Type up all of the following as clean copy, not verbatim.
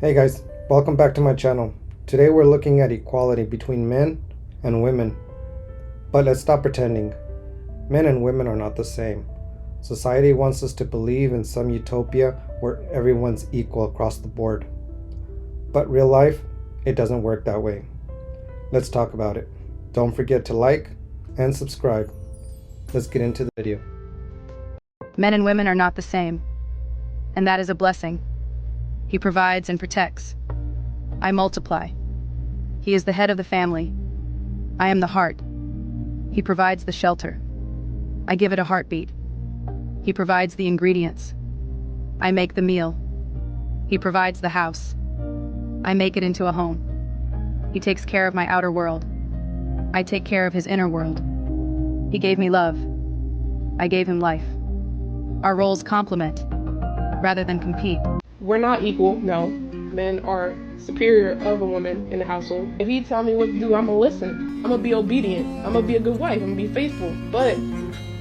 Hey guys, welcome back to my channel. Today we're looking at equality between men and women. But let's stop pretending. Men and women are not the same. Society wants us to believe in some utopia where everyone's equal across the board. But real life, it doesn't work that way. Let's talk about it. Don't forget to like and subscribe. Let's get into the video. Men and women are not the same, and that is a blessing. He provides and protects. I multiply. He is the head of the family. I am the heart. He provides the shelter. I give it a heartbeat. He provides the ingredients. I make the meal. He provides the house. I make it into a home. He takes care of my outer world. I take care of his inner world. He gave me love. I gave him life. Our roles complement rather than compete. We're not equal, no. Men are superior of a woman in the household. If he tell me what to do, I'm gonna listen. I'm gonna be obedient. I'm gonna be a good wife. I'm gonna be faithful. But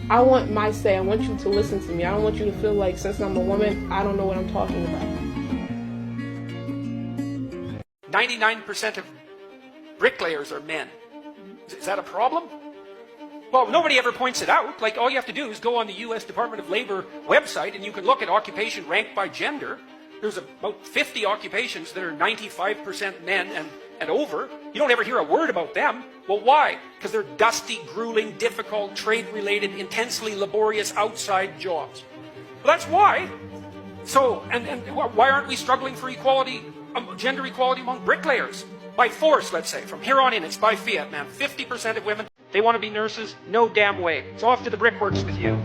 I want my say. I want you to listen to me. I don't want you to feel like since I'm a woman, I don't know what I'm talking about. 99% of bricklayers are men. Is that a problem? Well, nobody ever points it out. Like, all you have to do is go on the U.S. Department of Labor website and you can look at occupation ranked by gender. There's about 50 occupations that are 95% men and over. You don't ever hear a word about them. Well, why? Because they're dusty, grueling, difficult, trade-related, intensely laborious outside jobs. Well, that's why. So, and why aren't we struggling for equality, gender equality among bricklayers? By force, let's say. From here on in, it's by fiat, man. 50% of women, they want to be nurses? No damn way. It's off to the brickworks with you.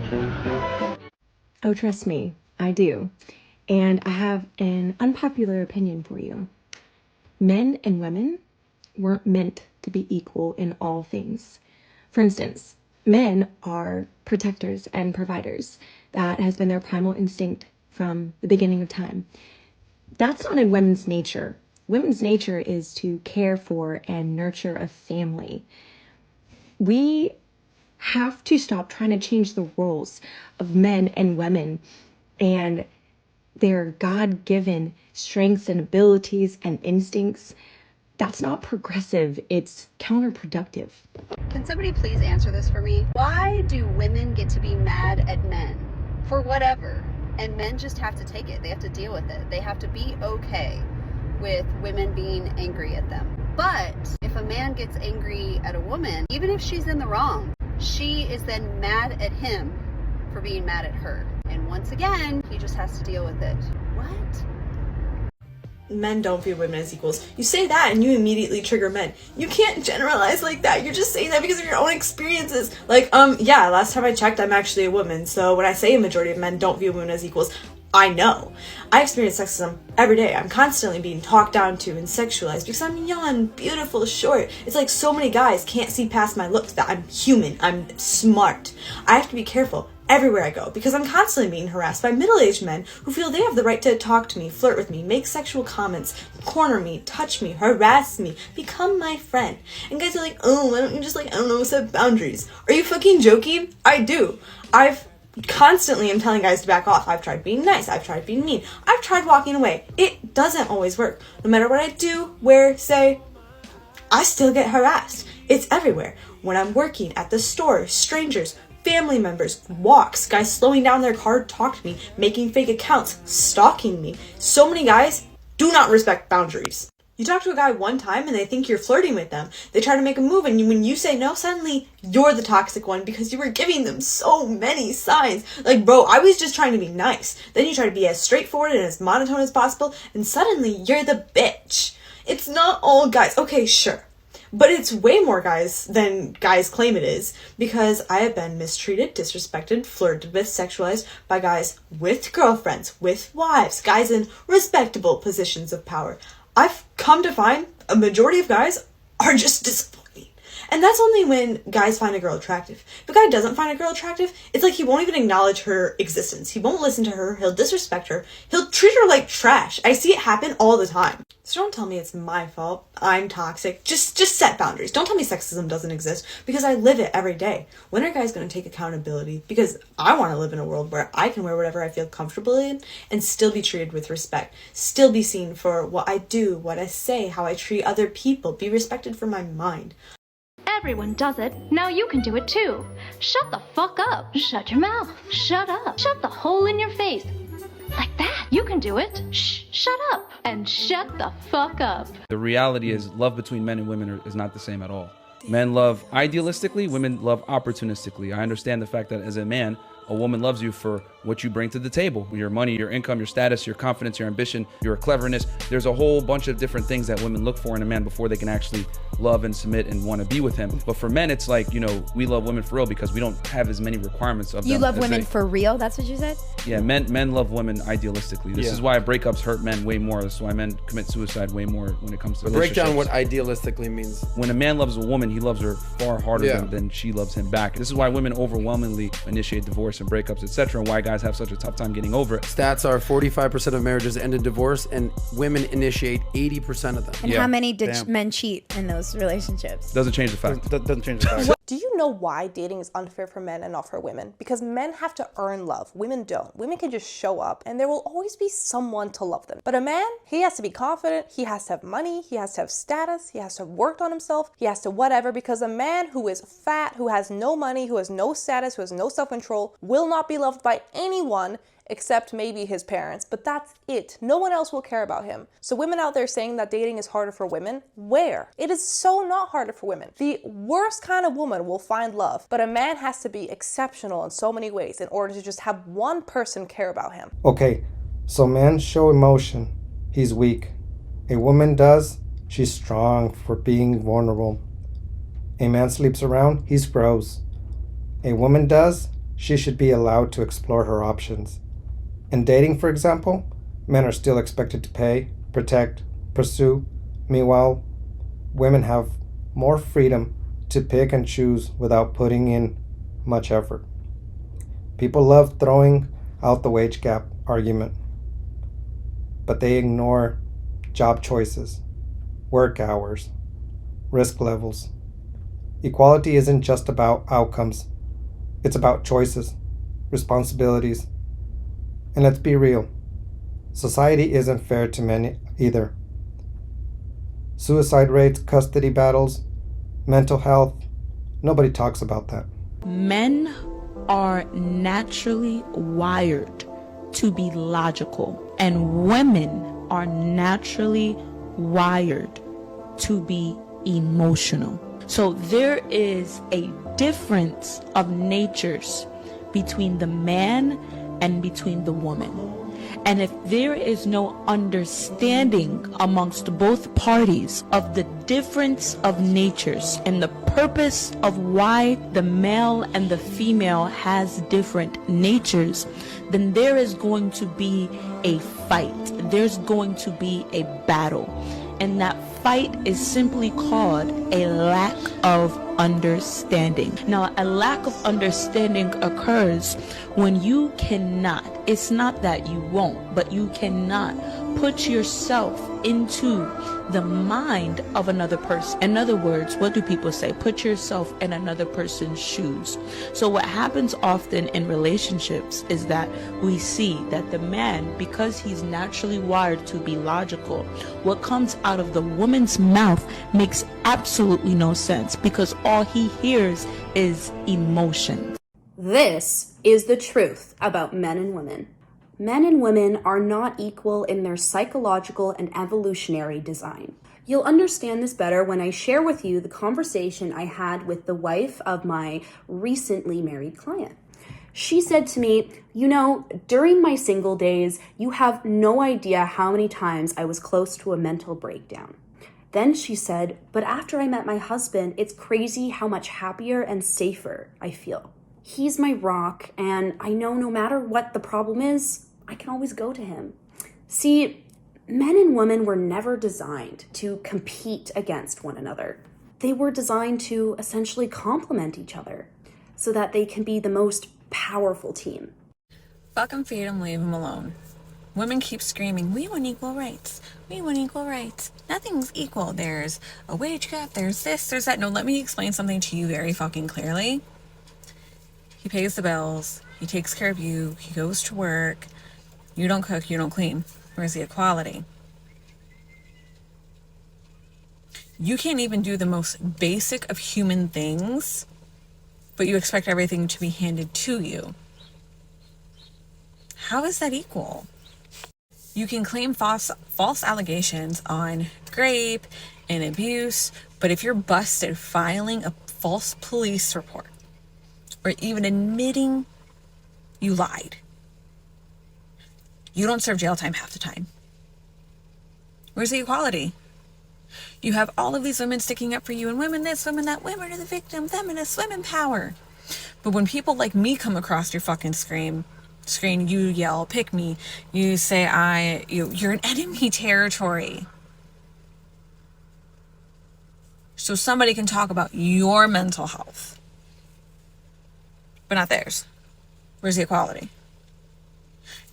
Oh, trust me, I do. And I have an unpopular opinion for you. Men and women weren't meant to be equal in all things. For instance, men are protectors and providers. That has been their primal instinct from the beginning of time. That's not in women's nature. Women's nature is to care for and nurture a family. We have to stop trying to change the roles of men and women and their God-given strengths and abilities and instincts. That's not progressive, it's counterproductive. Can somebody please answer this for me? Why do women get to be mad at men for whatever, and men just have to take it? They have to deal with it. They have to be okay with women being angry at them. But if a man gets angry at a woman, even if she's in the wrong, she is then mad at him for being mad at her. And once again, he just has to deal with it. What? Men don't view women as equals. You say that and you immediately trigger men. You can't generalize like that. You're just saying that because of your own experiences. Like, yeah, last time I checked, I'm actually a woman. So when I say a majority of men don't view women as equals, I know. I experience sexism every day. I'm constantly being talked down to and sexualized because I'm young, beautiful, short. It's like so many guys can't see past my looks that I'm human, I'm smart. I have to be careful everywhere I go because I'm constantly being harassed by middle-aged men who feel they have the right to talk to me, flirt with me, make sexual comments, corner me, touch me, harass me, become my friend. And guys are like, oh, why don't you just, like, I don't know, set boundaries? Are you fucking joking? I do. I've constantly am telling guys to back off. I've tried being nice. I've tried being mean. I've tried walking away. It doesn't always work. No matter what I do, wear, say, I still get harassed. It's everywhere. When I'm working at the store, strangers, family members, walks, guys slowing down their car to talk to me, making fake accounts, stalking me. So many guys do not respect boundaries. You talk to a guy one time and they think you're flirting with them. They try to make a move and when you say no, suddenly you're the toxic one because you were giving them so many signs. Like, bro, I was just trying to be nice. Then you try to be as straightforward and as monotone as possible and suddenly you're the bitch. It's not all guys. Okay, sure. But it's way more guys than guys claim it is because I have been mistreated, disrespected, flirted with, sexualized by guys with girlfriends, with wives, guys in respectable positions of power. I've come to find a majority of guys are just disappointing. And that's only when guys find a girl attractive. If a guy doesn't find a girl attractive, it's like he won't even acknowledge her existence. He won't listen to her. He'll disrespect her. He'll treat her like trash. I see it happen all the time. So don't tell me it's my fault. I'm toxic. Just set boundaries. Don't tell me sexism doesn't exist, because I live it every day. When are guys going to take accountability? Because I want to live in a world where I can wear whatever I feel comfortable in and still be treated with respect. Still be seen for what I do, what I say, how I treat other people. Be respected for my mind. Everyone does it. Now you can do it too. Shut the fuck up. Shut your mouth. Shut up. Shut the hole in your face. Like that. You can do it. Shh. Shut up. And shut the fuck up. The reality is love between men and women is not the same at all. Men love idealistically, women love opportunistically. I understand the fact that as a man, a woman loves you for what you bring to the table. Your money, your income, your status, your confidence, your ambition, your cleverness. There's a whole bunch of different things that women look for in a man before they can actually love and submit and want to be with him. But for men, it's like, you know, we love women for real because we don't have as many requirements of them. You love women for real? That's what you said? Yeah, men love women idealistically. This is why breakups hurt men way more. This is why men commit suicide way more when it comes to relationships. Break down what idealistically means. When a man loves a woman, he loves her far harder than she loves him back. This is why women overwhelmingly initiate divorce and breakups, etc., and why guys have such a tough time getting over it. Stats are 45% of marriages end in divorce, and women initiate 80% of them. And how many did men cheat in those relationships? Doesn't change the fact. Doesn't change the fact. Do you know why dating is unfair for men and not for women? Because men have to earn love. Women don't. Women can just show up and there will always be someone to love them. But a man, he has to be confident, he has to have money, he has to have status, he has to have worked on himself, he has to whatever, because a man who is fat, who has no money, who has no status, who has no self-control, will not be loved by anyone except maybe his parents, but that's it. No one else will care about him. So women out there saying that dating is harder for women, where? It is so not harder for women. The worst kind of woman will find love, but a man has to be exceptional in so many ways in order to just have one person care about him. Okay, so men show emotion. He's weak. A woman does. She's strong for being vulnerable. A man sleeps around. He's gross. A woman does. She should be allowed to explore her options. In dating, for example, men are still expected to pay, protect, pursue. Meanwhile, women have more freedom to pick and choose without putting in much effort. People love throwing out the wage gap argument, but they ignore job choices, work hours, risk levels. Equality isn't just about outcomes. It's about choices, responsibilities. And let's be real, society isn't fair to men either. Suicide rates, custody battles, mental health, nobody talks about that. Men are naturally wired to be logical, and women are naturally wired to be emotional. So there is a difference of natures between the man and between the woman. And if there is no understanding amongst both parties of the difference of natures and the purpose of why the male and the female has different natures, then there is going to be a fight. There's going to be a battle. And that fight is simply called a lack of understanding. Now, a lack of understanding occurs when you cannot, it's not that you won't, but you cannot put yourself into the mind of another person. In other words, what do people say? Put yourself in another person's shoes. So what happens often in relationships is that we see that the man, because he's naturally wired to be logical, what comes out of the woman's mouth makes absolutely no sense, because all he hears is emotion. This is the truth about men and women. Men and women are not equal in their psychological and evolutionary design. You'll understand this better when I share with you the conversation I had with the wife of my recently married client. She said to me, you know, during my single days, you have no idea how many times I was close to a mental breakdown. Then she said, but after I met my husband, it's crazy how much happier and safer I feel. He's my rock, and I know no matter what the problem is, I can always go to him. See, men and women were never designed to compete against one another. They were designed to essentially complement each other so that they can be the most powerful team. Fuck him, feed him, leave him alone. Women keep screaming, we want equal rights. We want equal rights. Nothing's equal. There's a wage gap. There's this, there's that. No, let me explain something to you very fucking clearly. He pays the bills. He takes care of you. He goes to work. You don't cook. You don't clean. Where's the equality? You can't even do the most basic of human things, but you expect everything to be handed to you. How is that equal? You can claim false allegations on rape and abuse, but if you're busted filing a false police report or even admitting you lied, you don't serve jail time half the time. Where's the equality? You have all of these women sticking up for you, and women this, women that, women are the victim, feminist, women power. But when people like me come across your fucking screen, you yell, pick me, you say you're in enemy territory. So somebody can talk about your mental health, but not theirs. Where's the equality?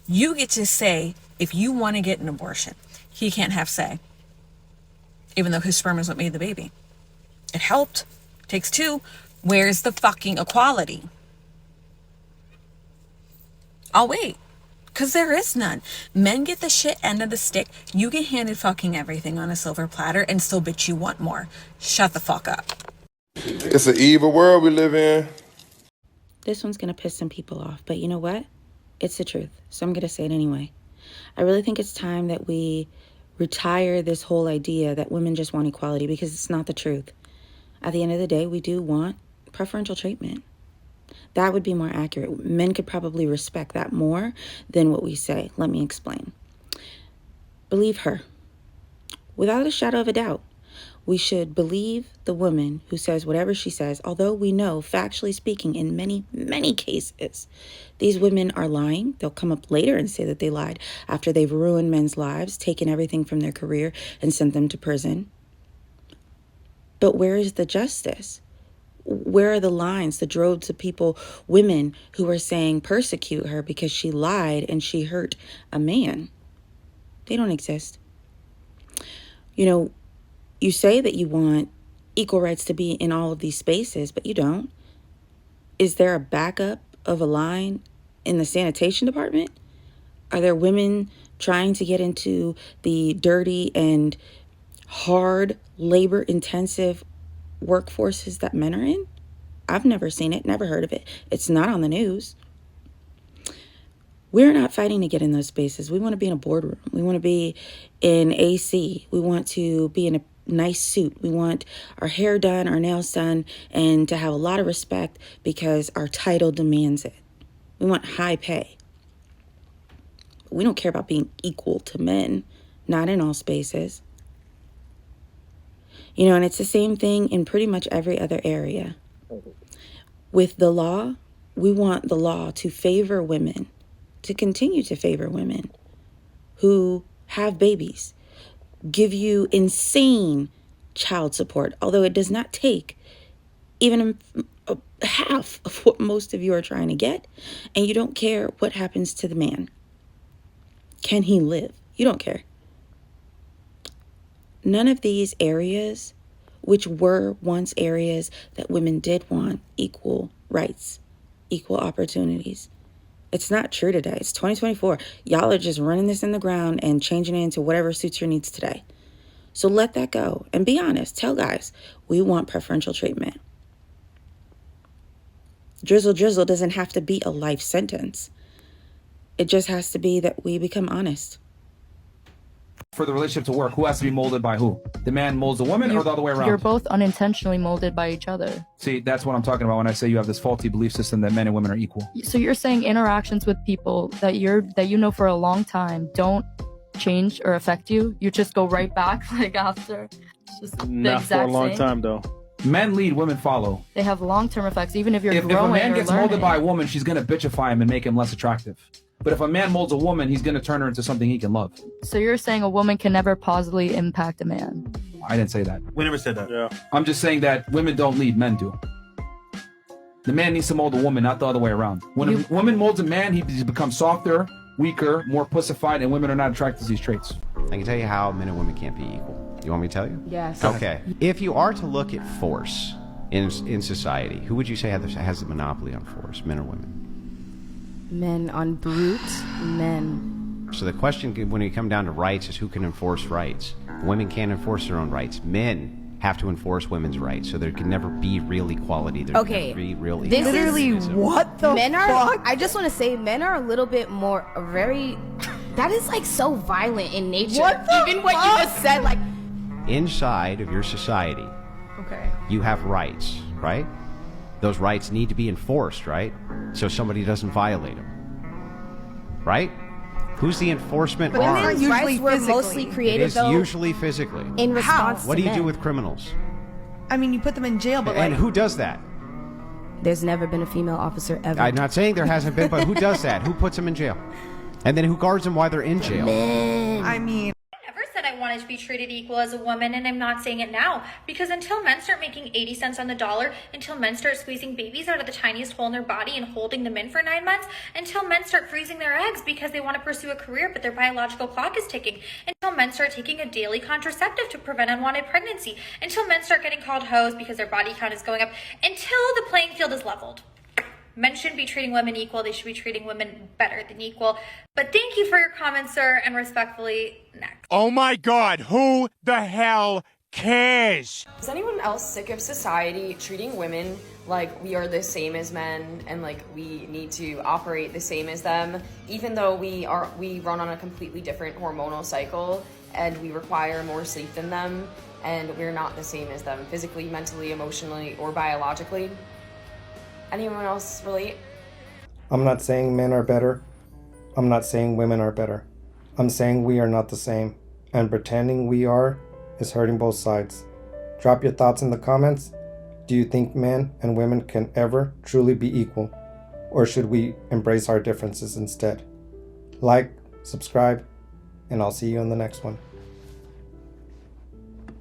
You get to say if you want to get an abortion. He can't have say, even though his sperm is what made the baby. It helped. Takes two. Where's the fucking equality? I'll wait. Because there is none. Men get the shit end of the stick. You get handed fucking everything on a silver platter and still bitch you want more. Shut the fuck up. It's an evil world we live in. This one's going to piss some people off, but you know what? It's the truth, so I'm going to say it anyway. I really think it's time that we retire this whole idea that women just want equality, because it's not the truth. At the end of the day, we do want preferential treatment. That would be more accurate. Men could probably respect that more than what we say. Let me explain. Believe her. Without a shadow of a doubt, we should believe the woman who says whatever she says, although we know, factually speaking, in many, many cases, these women are lying. They'll come up later and say that they lied after they've ruined men's lives, taken everything from their career, and sent them to prison. But where is the justice? Where are the lines, the droves of people, women who are saying persecute her because she lied and she hurt a man? They don't exist. You know, you say that you want equal rights to be in all of these spaces, but you don't. Is there a backup of a line in the sanitation department? Are there women trying to get into the dirty and hard, labor-intensive workforces that men are in? I've never seen it, never heard of it. It's not on the news. We're not fighting to get in those spaces. We want to be in a boardroom. We want to be in AC. We want to be in a nice suit. We want our hair done, our nails done, and to have a lot of respect because our title demands it. We want high pay. We don't care about being equal to men, not in all spaces. You know, and it's the same thing in pretty much every other area. With the law, we want the law to favor women, to continue to favor women who have babies, give you insane child support, although it does not take even half of what most of you are trying to get, and you don't care what happens to the man. Can he live? You don't care. None of these areas, which were once areas that women did want equal rights, equal opportunities. It's not true today. It's 2024. Y'all are just running this in the ground and changing it into whatever suits your needs today. So let that go and be honest. Tell guys, we want preferential treatment. Drizzle doesn't have to be a life sentence. It just has to be that we become honest. For the relationship to work, who has to be molded by who? The man molds the woman or the other way around? You're both unintentionally molded by each other. See, that's what I'm talking about when I say you have this faulty belief system that men and women are equal. So you're saying interactions with people that you know for a long time don't change or affect you? You just go right back like after? It's just not for a long time though. Men lead, women follow. They have long-term effects, even if you're growing. If a man gets molded by a woman, she's going to bitchify him and make him less attractive. But if a man molds a woman, he's going to turn her into something he can love. So you're saying a woman can never positively impact a man? I didn't say that. We never said that. Yeah. I'm just saying that women don't lead, men do. The man needs to mold a woman, not the other way around. When a woman molds a man, he becomes softer, weaker, more pussified, and women are not attracted to these traits. I can tell you how men and women can't be equal. You want me to tell you? Yes. Okay. If you are to look at force in society, who would you say has the monopoly on force, men or women? Men on brute men. So the question when we come down to rights is who can enforce rights. Women can't enforce their own rights. Men have to enforce women's rights, so there can never be real equality. There can never be real This equality. is what the men fuck? are. I just want to say, men are a little bit more very. That is like so violent in nature. What the Even what you just said, like. Inside of your society, Okay. you have rights, right? Those rights need to be enforced, right? So somebody doesn't violate them, right? Who's the enforcement arm? Women's rights were mostly It created is though usually physically. in response What to do you do men. with criminals? I mean, you put them in jail, but And like, who does that? There's never been a female officer ever. I'm not saying there hasn't been, but who does that? Who puts them in jail? And then who guards them while they're in jail? I mean, Never said I wanted to be treated equal as a woman, and I'm not saying it now, because until men start making 80 cents on the dollar, until men start squeezing babies out of the tiniest hole in their body and holding them in for 9 months, until men start freezing their eggs because they want to pursue a career but their biological clock is ticking, until men start taking a daily contraceptive to prevent unwanted pregnancy, until men start getting called hoes because their body count is going up, until the playing field is leveled. Men shouldn't be treating women equal. They should be treating women better than equal. But thank you for your comments, sir, and respectfully, next. Oh my God, who the hell cares? Is anyone else sick of society treating women like we are the same as men and like we need to operate the same as them, even though we run on a completely different hormonal cycle and we require more sleep than them and we're not the same as them physically, mentally, emotionally, or biologically? Anyone else relate? I'm not saying men are better. I'm not saying women are better. I'm saying we are not the same. And pretending we are is hurting both sides. Drop your thoughts in the comments. Do you think men and women can ever truly be equal? Or should we embrace our differences instead? Like, subscribe, and I'll see you in the next one.